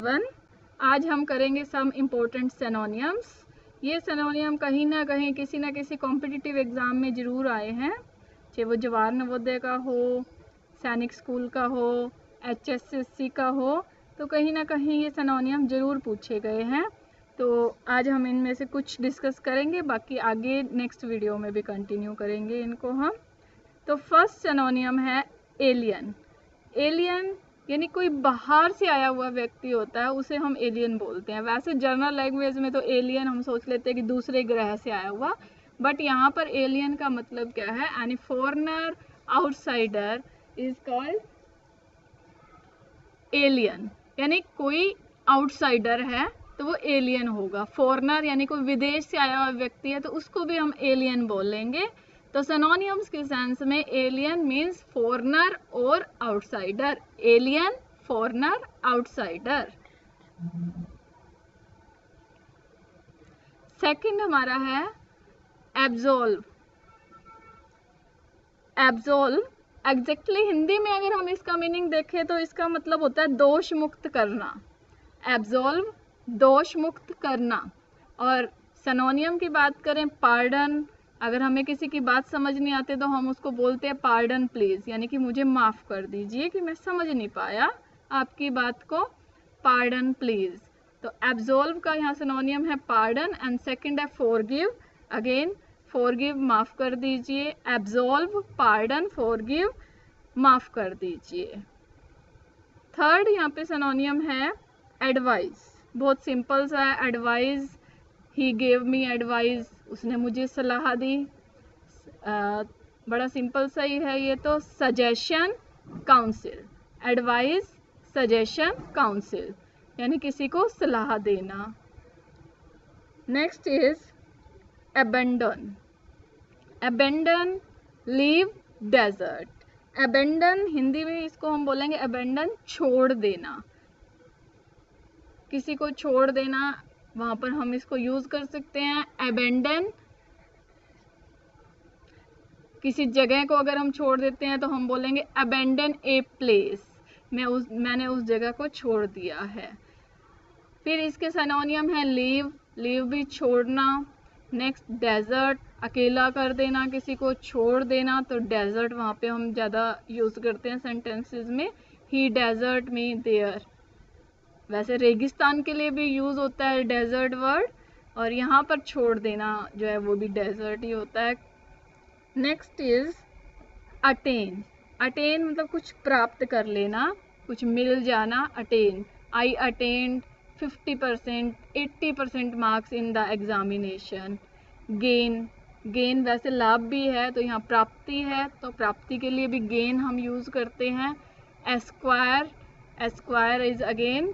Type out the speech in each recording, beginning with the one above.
7। आज हम करेंगे सम इम्पोर्टेंट सिनोनियम्स। ये सिनोनियम कहीं ना कहीं किसी ना किसी कॉम्पिटिटिव एग्ज़ाम में ज़रूर आए हैं, चाहे वो जवाहर नवोदय का हो, सैनिक स्कूल का हो, HSSC का हो, तो कहीं ना कहीं ये सिनोनियम ज़रूर पूछे गए हैं। तो आज हम इनमें से कुछ डिस्कस करेंगे, बाकी आगे नेक्स्ट वीडियो में भी कंटिन्यू करेंगे इनको हम। तो फर्स्ट सिनोनियम है एलियन। एलियन यानी कोई बाहर से आया हुआ व्यक्ति होता है, उसे हम एलियन बोलते हैं। वैसे जनरल लैंग्वेज में तो एलियन हम सोच लेते हैं कि दूसरे ग्रह से आया हुआ, बट यहाँ पर एलियन का मतलब क्या है? Any foreigner outsider is called alien. यानी कोई आउटसाइडर है तो वो एलियन होगा। फॉरेनर यानी कोई विदेश से आया हुआ व्यक्ति है तो उसको भी हम एलियन बोलेंगे। तो सिनोनिम्स के सेंस में एलियन मीन्स फॉरेनर और outsider. Alien, foreigner, outsider. Second हमारा है एब्सॉल्व। एब्सॉल्व एग्जैक्टली हिंदी में अगर हम इसका मीनिंग देखें तो इसका मतलब होता है दोष मुक्त करना। एब्सॉल्व, दोष मुक्त करना। और सिनोनियम की बात करें पार्डन, अगर हमें किसी की बात समझ नहीं आती तो हम उसको बोलते हैं पार्डन प्लीज, यानी कि मुझे माफ कर दीजिए कि मैं समझ नहीं पाया आपकी बात को, पार्डन प्लीज। तो एब्सॉल्व का यहाँ सिनोनियम है पार्डन एंड सेकंड है फॉरगिव। अगेन फॉरगिव, माफ कर दीजिए। एब्सॉल्व, पार्डन, फॉरगिव, माफ कर दीजिए। थर्ड यहाँ पे सिनोनियम है एडवाइस। बहुत सिंपल सा है advice. He gave me advice, उसने मुझे सलाह दी। बड़ा सिंपल सा ही है ये तो। Suggestion, counsel. Advice, suggestion, counsel, यानी किसी को सलाह देना। Next is abandon. Abandon, leave, desert. Abandon Hindi में इसको हम बोलेंगे अबेंडन, छोड़ देना। किसी को छोड़ देना, वहां पर हम इसको यूज कर सकते हैं अबेंडन। किसी जगह को अगर हम छोड़ देते हैं तो हम बोलेंगे अबेंडन ए प्लेस। मैंने उस जगह को छोड़ दिया है। फिर इसके सिनोनियम है लीव। लीव भी छोड़ना। नेक्स्ट डेजर्ट, अकेला कर देना, किसी को छोड़ देना, तो डेजर्ट वहां पे हम ज्यादा यूज करते हैं सेंटेंसेस में। ही डेजर्ट मी देयर। वैसे रेगिस्तान के लिए भी यूज होता है डेजर्ट वर्ड, और यहाँ पर छोड़ देना जो है वो भी डेजर्ट ही होता है। Next is attain. अटेन मतलब कुछ प्राप्त कर लेना, कुछ मिल जाना। Attain, I attend 50%, 80% marks in the examination. Gain, gain वैसे लाभ भी है तो यहाँ प्राप्ति है, तो प्राप्ति के लिए भी गेन हम यूज करते हैं। Esquire, esquire is again,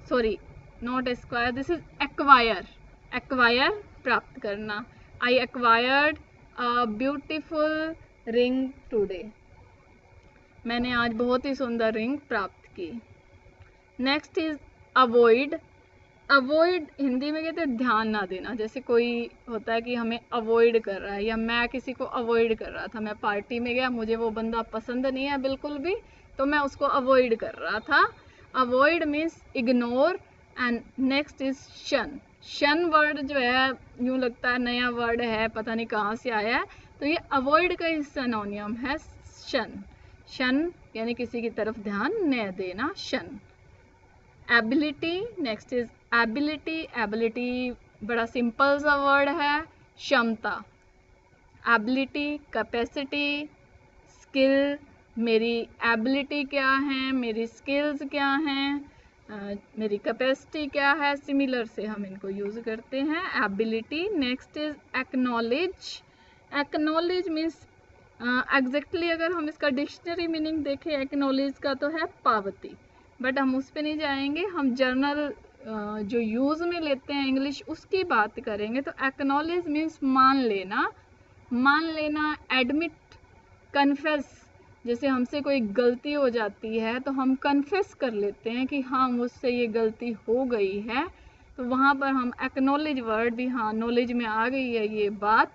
sorry not esquire, this is acquire. Acquire, प्राप्त करना। I acquired a beautiful ring today. मैंने आज बहुत ही सुंदर रिंग प्राप्त की। Next is avoid. Avoid Hindi में कहते हैं ध्यान ना देना। जैसे कोई होता है कि हमें अवॉइड कर रहा है, या मैं किसी को अवॉइड कर रहा था। मैं पार्टी में गया, मुझे वो बंदा पसंद नहीं है बिल्कुल भी, तो मैं उसको अवॉइड कर रहा था। Avoid means ignore. And next is शन। शन वर्ड जो है यूं लगता है नया वर्ड है, पता नहीं कहाँ से आया है, तो ये अवॉइड का ही सिनोनियम है शन। शन यानी किसी की तरफ ध्यान न देना, शन। Ability, next is ability. Ability बड़ा सिंपल सा वर्ड है, क्षमता। Ability, capacity, skill. मेरी एबिलिटी क्या है, मेरी स्किल्स क्या हैं, मेरी कैपेसिटी क्या है, सिमिलर से हम इनको यूज करते हैं ability. Next is acknowledge. Acknowledge means exactly अगर हम इसका डिक्शनरी मीनिंग देखें एक्नॉलेज का तो है पावती, बट हम उस पर नहीं जाएंगे। हम जर्नल जो यूज में लेते हैं इंग्लिश उसकी बात करेंगे। तो एक्नॉलेज मीन्स मान लेना। मान लेना, एडमिट, कन्फेस। जैसे हमसे कोई गलती हो जाती है तो हम कन्फेस कर लेते हैं कि हाँ मुझसे ये गलती हो गई है, तो वहाँ पर हम एक्नॉलेज वर्ड भी, हाँ नॉलेज में आ गई है ये बात,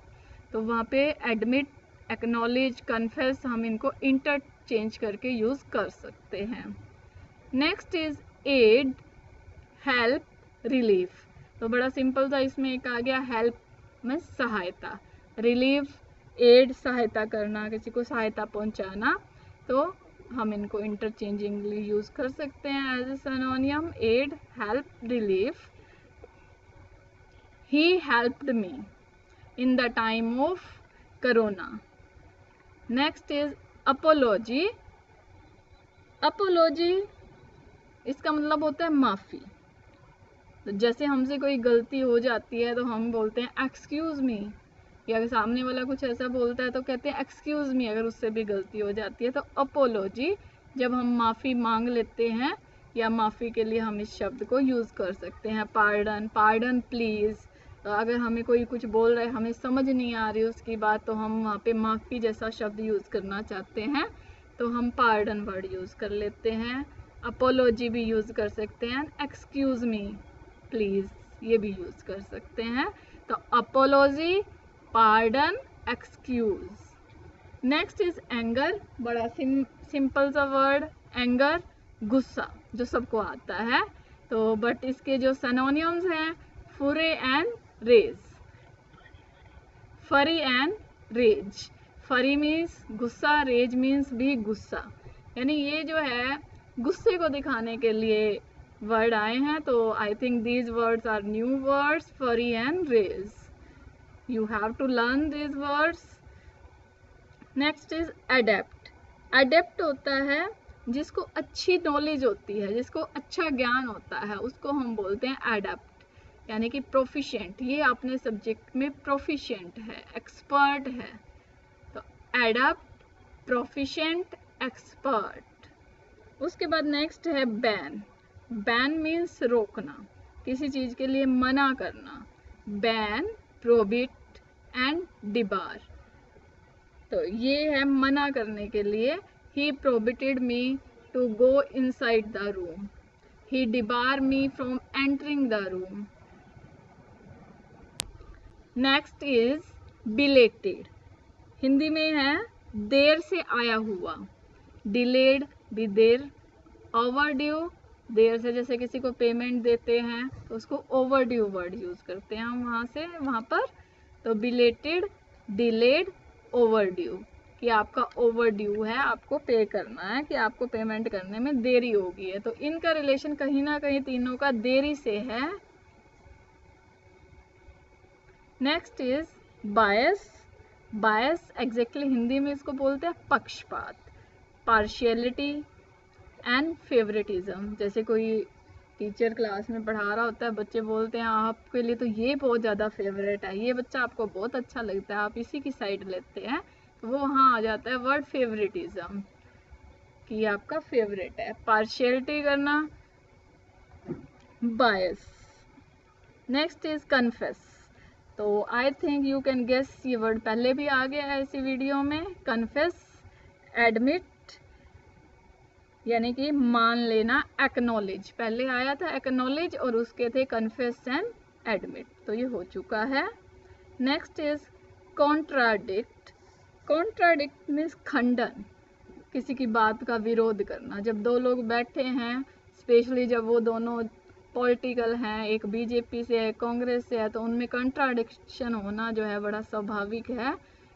तो वहाँ पे एडमिट, एक्नॉलेज, कन्फेस हम इनको इंटरचेंज करके यूज कर सकते हैं। Next is aid, help, relief. तो बड़ा सिंपल था, इसमें एक आ गया हेल्प में सहायता, रिलीफ एड सहायता करना, किसी को सहायता पहुंचाना। तो हम इनको इंटरचेंजिंगली यूज कर सकते हैं as a synonym, aid, help, relief. He helped me in the time of corona. Next is apology. Apology इसका मतलब होता है माफी। तो जैसे हमसे कोई गलती हो जाती है तो हम बोलते हैं एक्सक्यूज मी, या अगर सामने वाला कुछ ऐसा बोलता है तो कहते हैं एक्सक्यूज मी, अगर उससे भी गलती हो जाती है। तो अपोलॉजी जब हम माफ़ी मांग लेते हैं, या माफ़ी के लिए हम इस शब्द को यूज़ कर सकते हैं। Pardon, pardon please. तो अगर हमें कोई कुछ बोल रहा है, हमें समझ नहीं आ रही उसकी बात, तो हम वहाँ पे माफ़ी जैसा शब्द यूज़ करना चाहते हैं तो हम पार्डन वर्ड यूज़ कर लेते हैं। अपोलॉजी भी यूज़ कर सकते हैं, एक्सक्यूज मी प्लीज़ ये भी यूज़ कर सकते हैं। तो apology, pardon, excuse. Next is anger. बड़ा सिंपल सा वर्ड, एंगर गुस्सा, जो सबको आता है। तो बट इसके जो सिनोनिम्स हैं, फुरे एंड रेज, फरी एंड रेज। फरी मीन्स गुस्सा, रेज मीन्स भी गुस्सा। यानी ये जो है गुस्से को दिखाने के लिए वर्ड आए हैं। तो I think these words are new words, fury and rage. You have to learn these words. Next is adapt. Adapt होता है जिसको अच्छी नॉलेज होती है, जिसको अच्छा ज्ञान होता है, उसको हम बोलते हैं एडेप्ट, यानी कि प्रोफिशिएंट। ये अपने सब्जेक्ट में प्रोफिशिएंट है, एक्सपर्ट है। तो एडेप्ट, प्रोफिशिएंट, एक्सपर्ट। उसके बाद नेक्स्ट है बैन। बैन मीन्स रोकना, किसी चीज़ के लिए मना करना। Ban, prohibit and debar. तो ये है मना करने के लिए। He prohibited me to go inside the room, he debar me from entering the room. Next is belated. Hindi में है देर से आया हुआ। डिलेड भी देर, ओवरड्यू देर से, जैसे किसी को पेमेंट देते हैं तो उसको ओवरड्यू वर्ड यूज करते हैं हम वहाँ पर। तो बिलेटेड, डिलेड, ओवरड्यू, कि आपका ओवरड्यू है, आपको पे करना है, कि आपको पेमेंट करने में देरी हो गई है। तो इनका रिलेशन कहीं ना कहीं तीनों का देरी से है। Next is bias. Bias exactly Hindi में इसको बोलते हैं पक्षपात, पार्शियलिटी एंड फेवरेटिज्म। जैसे कोई टीचर क्लास में पढ़ा रहा होता है, बच्चे बोलते हैं आपके लिए तो ये बहुत ज़्यादा फेवरेट है, ये बच्चा आपको बहुत अच्छा लगता है, आप इसी की साइड लेते हैं, तो वो वहाँ आ जाता है वर्ड फेवरेटिज्म, कि आपका फेवरेट है। पार्शियलिटी करना, बायस। Next is confess. तो I think you can guess, ये वर्ड पहले भी आ गया है इसी वीडियो में। कन्फेस, एडमिट यानी कि मान लेना, एक्नॉलेज पहले आया था, एक्नॉलेज, और उसके थे कन्फेस एंड एडमिट, तो ये हो चुका है। Next is contradict. Contradict means खंडन, किसी की बात का विरोध करना। जब दो लोग बैठे हैं, स्पेशली जब वो दोनों पॉलिटिकल हैं, एक बीजेपी से है, कांग्रेस से है, तो उनमें कंट्राडिक्शन होना जो है बड़ा स्वाभाविक है।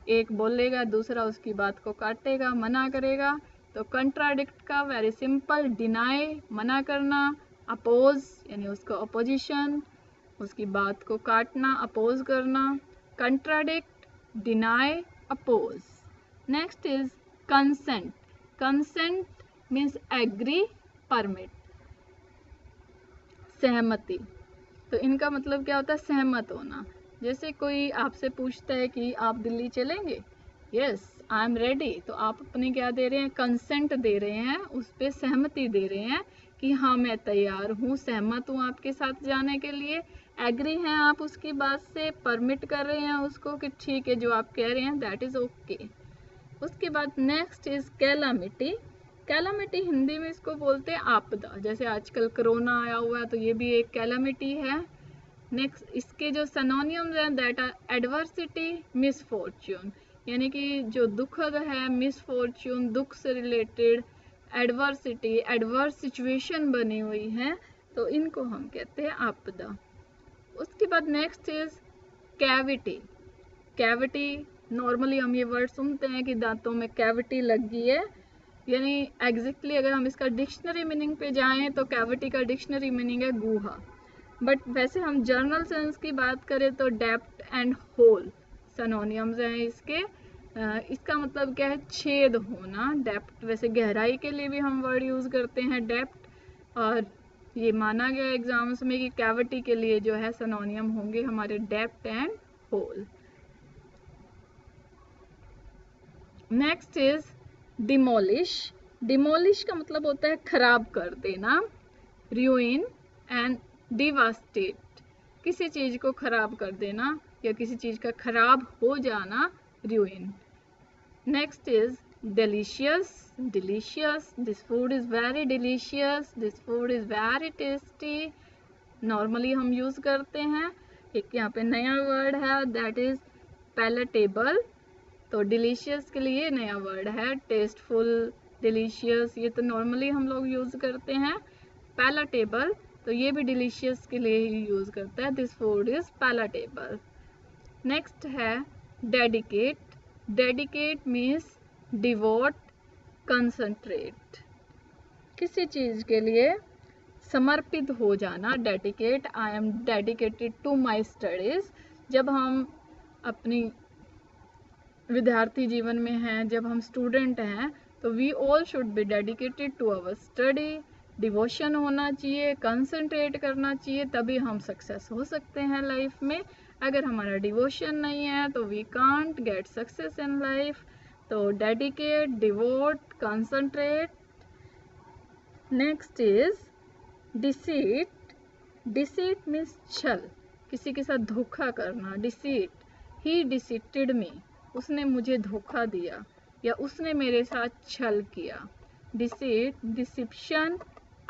एक बोलेगा, दूसरा उसकी बात को काटेगा, मना करेगा। तो कंट्राडिक्ट का वेरी सिंपल, डिनाई मना करना, अपोज यानी उसका अपोजिशन, उसकी बात को काटना, अपोज करना। Contradict, deny, oppose. Next is consent. Consent means agree, permit, सहमति। तो इनका मतलब क्या होता है, सहमत होना। जैसे कोई आपसे पूछता है कि आप दिल्ली चलेंगे, यस आई एम रेडी, तो आप अपने क्या दे रहे हैं, कंसेंट दे रहे हैं, उस पर सहमति दे रहे हैं कि हाँ मैं तैयार हूँ, सहमत हूँ आपके साथ जाने के लिए। एग्री हैं आप उसकी बात से, परमिट कर रहे हैं उसको कि ठीक है जो आप कह रहे हैं दैट इज ओके। उसके बाद next is calamity. Calamity Hindi में इसको बोलते हैं आपदा। जैसे आजकल कोरोना आया हुआ है तो ये भी एक कैलामिटी है। नेक्स्ट इसके जो सिनोनिम्स हैं, दैट आर एडवर्सिटी, मिसफॉर्च्यून, यानी कि जो दुखद है, मिसफॉर्च्यून दुख से रिलेटेड, एडवर्सिटी, एडवर्स सिचुएशन बनी हुई है, तो इनको हम कहते हैं आपदा। उसके बाद next is cavity. Cavity, normally हम ये वर्ड सुनते हैं कि दांतों में कैविटी लग गई है, यानी एग्जैक्टली अगर हम इसका डिक्शनरी मीनिंग पे जाएं तो कैविटी का डिक्शनरी मीनिंग है गुहा, बट वैसे हम जर्नल सेंस की बात करें तो डेप्थ एंड होल सिनोनिम्स हैं इसके। इसका मतलब क्या है, छेद होना। डेप्थ वैसे गहराई के लिए भी हम वर्ड यूज करते हैं डेप्थ, और ये माना गया एग्जाम्स में कि कैविटी के लिए जो है सिनोनियम होंगे हमारे depth and hole. Next is demolish. Demolish का मतलब होता है खराब कर देना, ruin एंड डिवास्टेट, किसी चीज को खराब कर देना या किसी चीज का खराब हो जाना, ruin। Next is delicious। delicious, this food is very delicious, this food is very tasty, normally हम यूज करते हैं। एक यहाँ पे नया वर्ड है, दैट इज palatable। तो डिलीशियस के लिए नया वर्ड है टेस्टफुल, डिलीशियस, ये तो नॉर्मली हम लोग यूज करते हैं। पैलाटेबल, तो ये भी डिलीशियस के लिए ही यूज करता है, this food is palatable. Next है dedicate. Dedicate means devote, concentrate, किसी चीज के लिए समर्पित हो जाना। Dedicate, I am dedicated to my studies. जब हम अपनी विद्यार्थी जीवन में हैं, जब हम स्टूडेंट हैं, तो we all should be dedicated to our study. Devotion होना चाहिए, कंसंट्रेट करना चाहिए, तभी हम सक्सेस हो सकते हैं लाइफ में। अगर हमारा डिवोशन नहीं है तो we can't get success in life. तो dedicate, devote, concentrate. Next is deceit. Deceit means छल, किसी के साथ धोखा करना। डिसीट, ही डिसीटेड मी, उसने मुझे धोखा दिया या उसने मेरे साथ छल किया। Deceit, deception,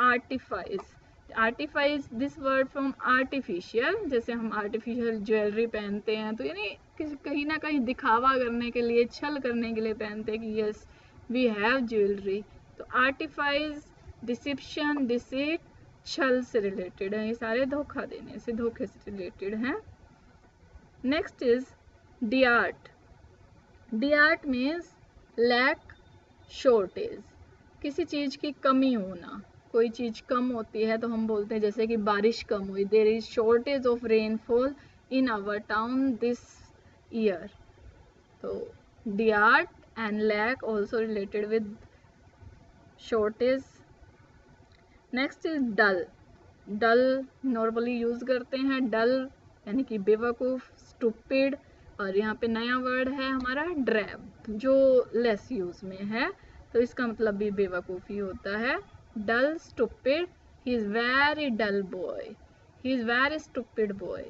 artifice. Artifice, this word from artificial, जैसे हम आर्टिफिशियल ज्वेलरी पहनते हैं तो यानी कहीं ना कहीं दिखावा करने के लिए, छल करने के लिए पहनते हैं कि यस वी हैव ज्वेलरी। तो आर्टिफाइस, डिसिप्शन, डिसीट छल से रिलेटेड है, ये सारे धोखा देने से, धोखे से रिलेटेड हैं। Next is dearth. Dearth means lack, shortage, किसी चीज की कमी होना। कोई चीज कम होती है तो हम बोलते हैं जैसे कि बारिश कम हुई, there is shortage of rainfall in our town this year. तो dearth and lack also related with shortage. Next is dull. Dull normally use करते हैं, डल यानी कि बेवकूफ, स्टूपिड। और यहाँ पे नया वर्ड है हमारा ड्रैब, जो लेस यूज में है, तो इसका मतलब भी बेवकूफ़ी होता है। Dull, stupid, he is very dull boy, he is very stupid boy.